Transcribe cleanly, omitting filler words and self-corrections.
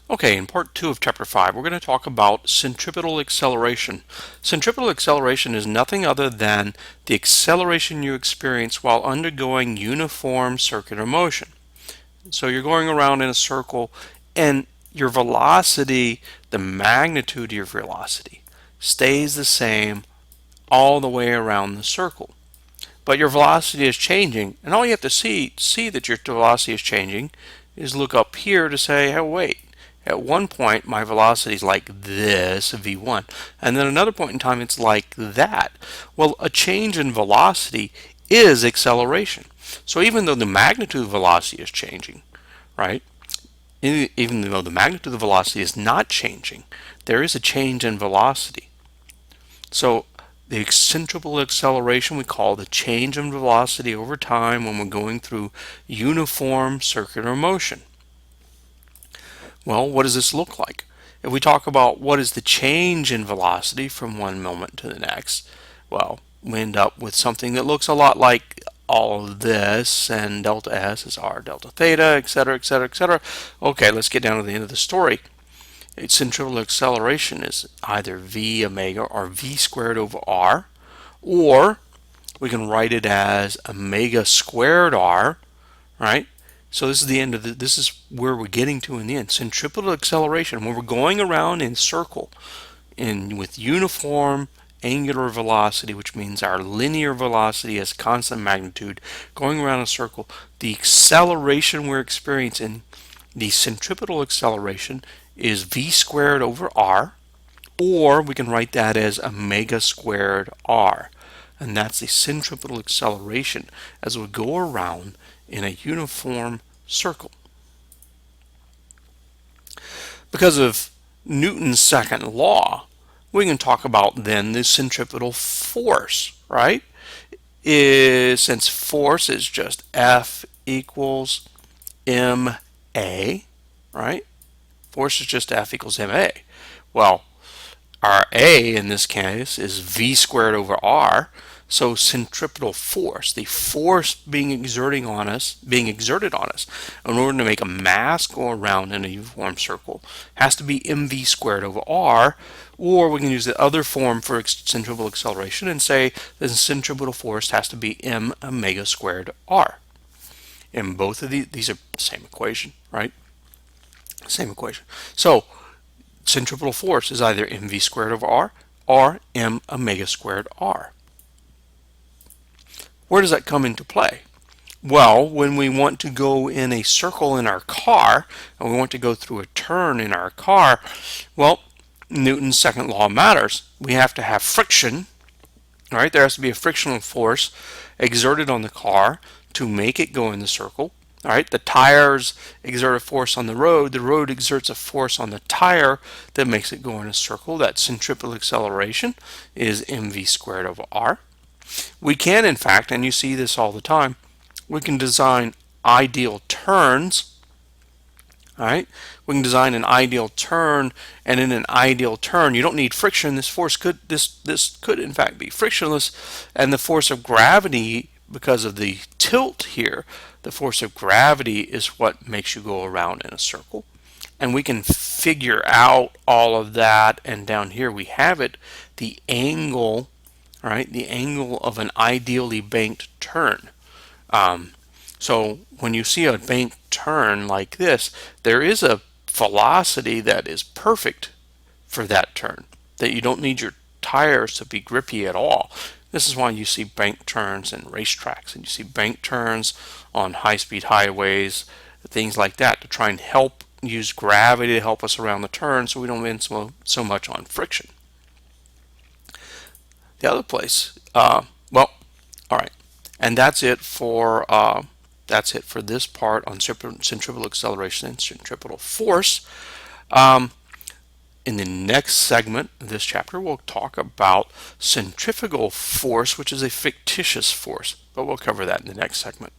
Okay, in part 2 of chapter 5, we're going to talk about centripetal acceleration. Centripetal acceleration is nothing other than the acceleration you experience while undergoing uniform circular motion. So you're going around in a circle and your velocity, the magnitude of your velocity, stays the same all the way around the circle. But your velocity is changing, and all you have to see that your velocity is changing is look up here to say, hey, wait, at one point my velocity is like this, v1, and then another point in time it's like that. Well, a change in velocity is acceleration. So even though the magnitude of velocity is changing, right? Even though the magnitude of the velocity is not changing, there is a change in velocity. So the centripetal acceleration we call the change in velocity over time when we're going through uniform circular motion. Well, what does this look like? If we talk about what is the change in velocity from one moment to the next, well, we end up with something that looks a lot like all of this, and delta S is r delta theta, etc., etc., etc. Okay, let's get down to the end of the story. Centripetal acceleration is either v omega or v squared over r, or we can write it as omega squared r, right? So this is the end of this is where we're getting to in the end. Centripetal acceleration, when we're going around in circle with uniform angular velocity, which means our linear velocity has constant magnitude, going around a circle, the acceleration we're experiencing, the centripetal acceleration, is v squared over r, or we can write that as omega squared r. And that's the centripetal acceleration as we go around in a uniform circle. Because of Newton's second law, we can talk about then the centripetal force, right? Since force is just F equals ma, right? Force is just F equals ma. Well, our A in this case is V squared over R. So centripetal force, the force being exerted on us in order to make a mass go around in a uniform circle, has to be mv squared over r, or we can use the other form for centripetal acceleration and say the centripetal force has to be m omega squared r. And both of these are the same equation, right? Same equation. So centripetal force is either mv squared over r or m omega squared r. Where does that come into play? Well, when we want to go in a circle in our car, and we want to go through a turn in our car, well, Newton's second law matters. We have to have friction, right? There has to be a frictional force exerted on the car to make it go in the circle. All right, the tires exert a force on the road exerts a force on the tire that makes it go in a circle. That centripetal acceleration is mv squared over r. We can, in fact, and you see this all the time, we can design ideal turns. All right, we can design an ideal turn, and in an ideal turn, you don't need friction. This could in fact be frictionless, and the force of gravity, because of the tilt here, the force of gravity is what makes you go around in a circle. And we can figure out all of that, and down here we have it, the angle, right? The angle of an ideally banked turn. So when you see a banked turn like this, there is a velocity that is perfect for that turn, that you don't need your tires to be grippy at all. This is why you see banked turns in racetracks, and you see banked turns on high-speed highways, things like that, to try and use gravity to help us around the turn so we don't win so much on friction. The other place, well, all right, and that's it for this part on centripetal acceleration and centripetal force. In the next segment of this chapter, we'll talk about centrifugal force, which is a fictitious force, but we'll cover that in the next segment.